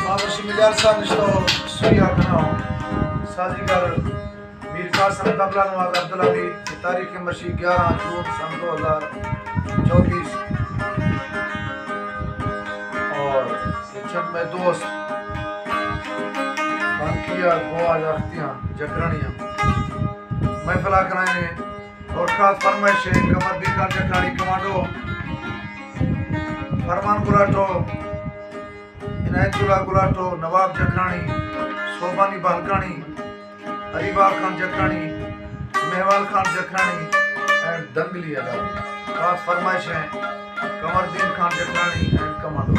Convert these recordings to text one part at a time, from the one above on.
मावशी मिलियर सा निश्तो सुइया बनाओ साजीगर मीर कासिम तबला नवाज अब्दुल हमीद तारीख मशी 11 जून सन 2024 और जब मैं दोस्त बांकिया गोवा जातियां जकरानियां महफिला कराए और खास फरमाइश कमरदी का जकरानी कमांडो फरमान गुलाटो इनायतुल्लाह गुलाटो नवाब जकरानी सोबानी बालकानी अलीबाग खान जकरानी मेहवाल खान जकरानी एंड दंगली अदा खास फरमाइश है कमरदीन खान जकरानी एंड कमांडो।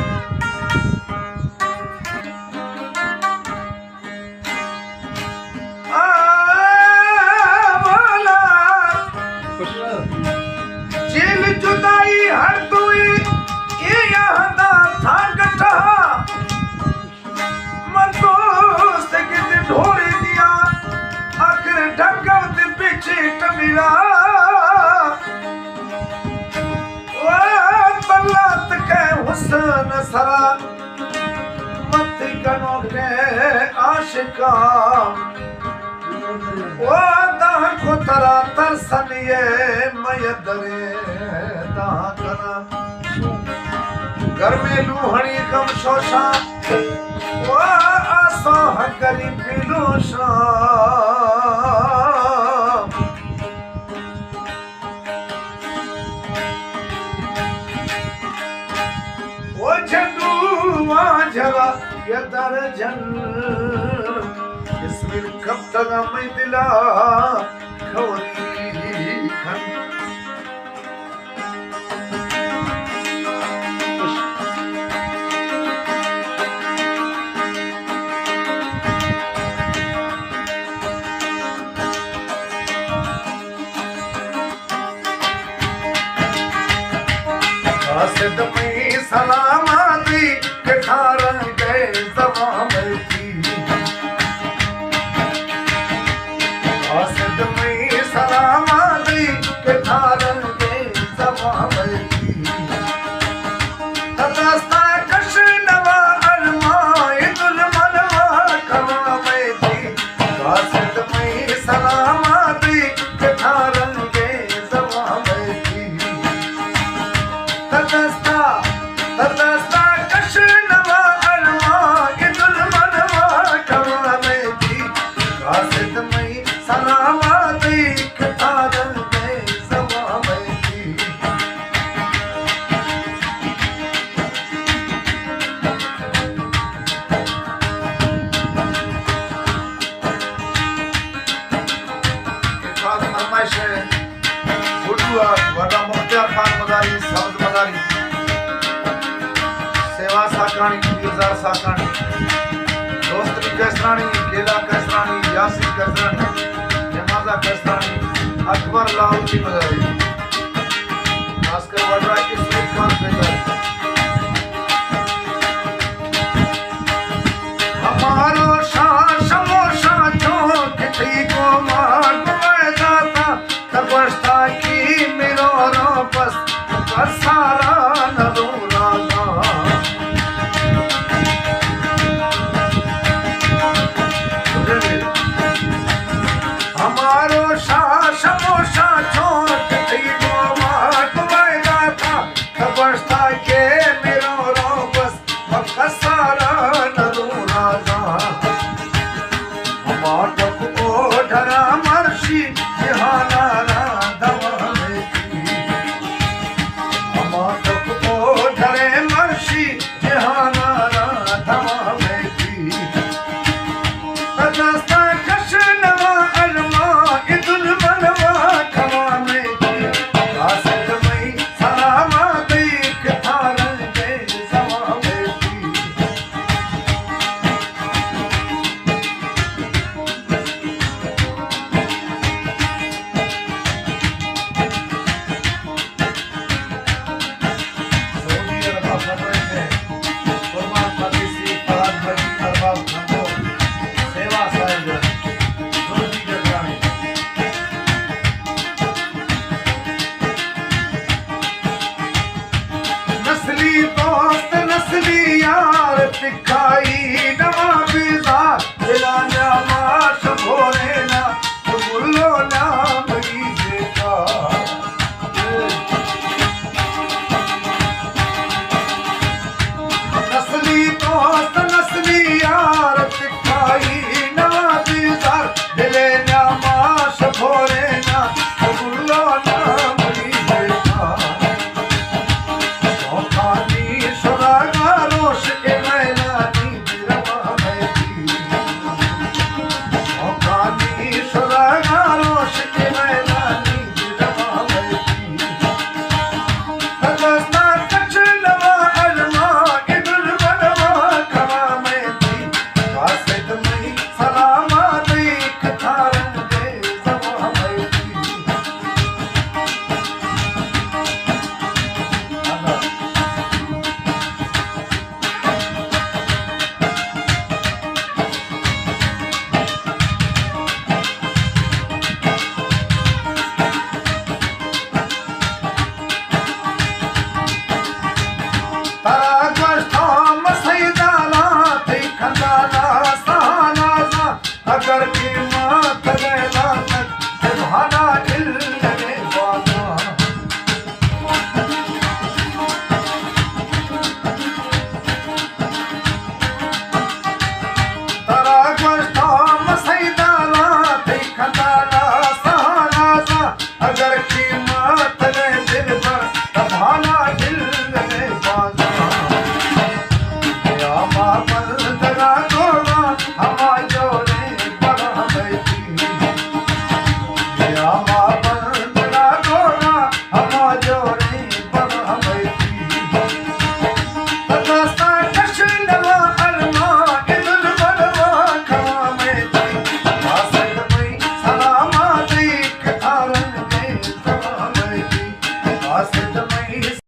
जेल जुदाई हर दुई ये यहाँ दा था गठा मन दोस्त कित ढोली दिया आखिर ढक्कन दे पीछे टमिला ओ तल्लात के हुस्न सरा मत कनो के आशिका ओ दाह को तरा तरसनिए मयदरे दाह कना घर में लूहणी कम शोशा ओ आसो हकरी पिलोशा ओ झंडू आजला ये दर्जन इसमें कब तक मैं दिला खवरी खन आसिद में सलामती के ठारन गए जवाम की आसिद में सलामती के ठारन गए जवाम की तदस्ता कश नवा अरमाए दुलमनवा कवामे थी आसिद में सलामती के ठारन गए जवाम की तदस्ता कश नवा अरमाए दुलमनवा कवामे थी आसिद में सलामती के ठारन गए जवाम की खास फरमाइश है गुड्डू वडा मुख्तियार खान मदारी समझ मदारी सेवा साकानी गिरजार साकानी दोस्तरी कैसरानी केला कैसरानी यासिन कैसरानी जमाजा कैसरानी अकबर लाहौरी मदारी।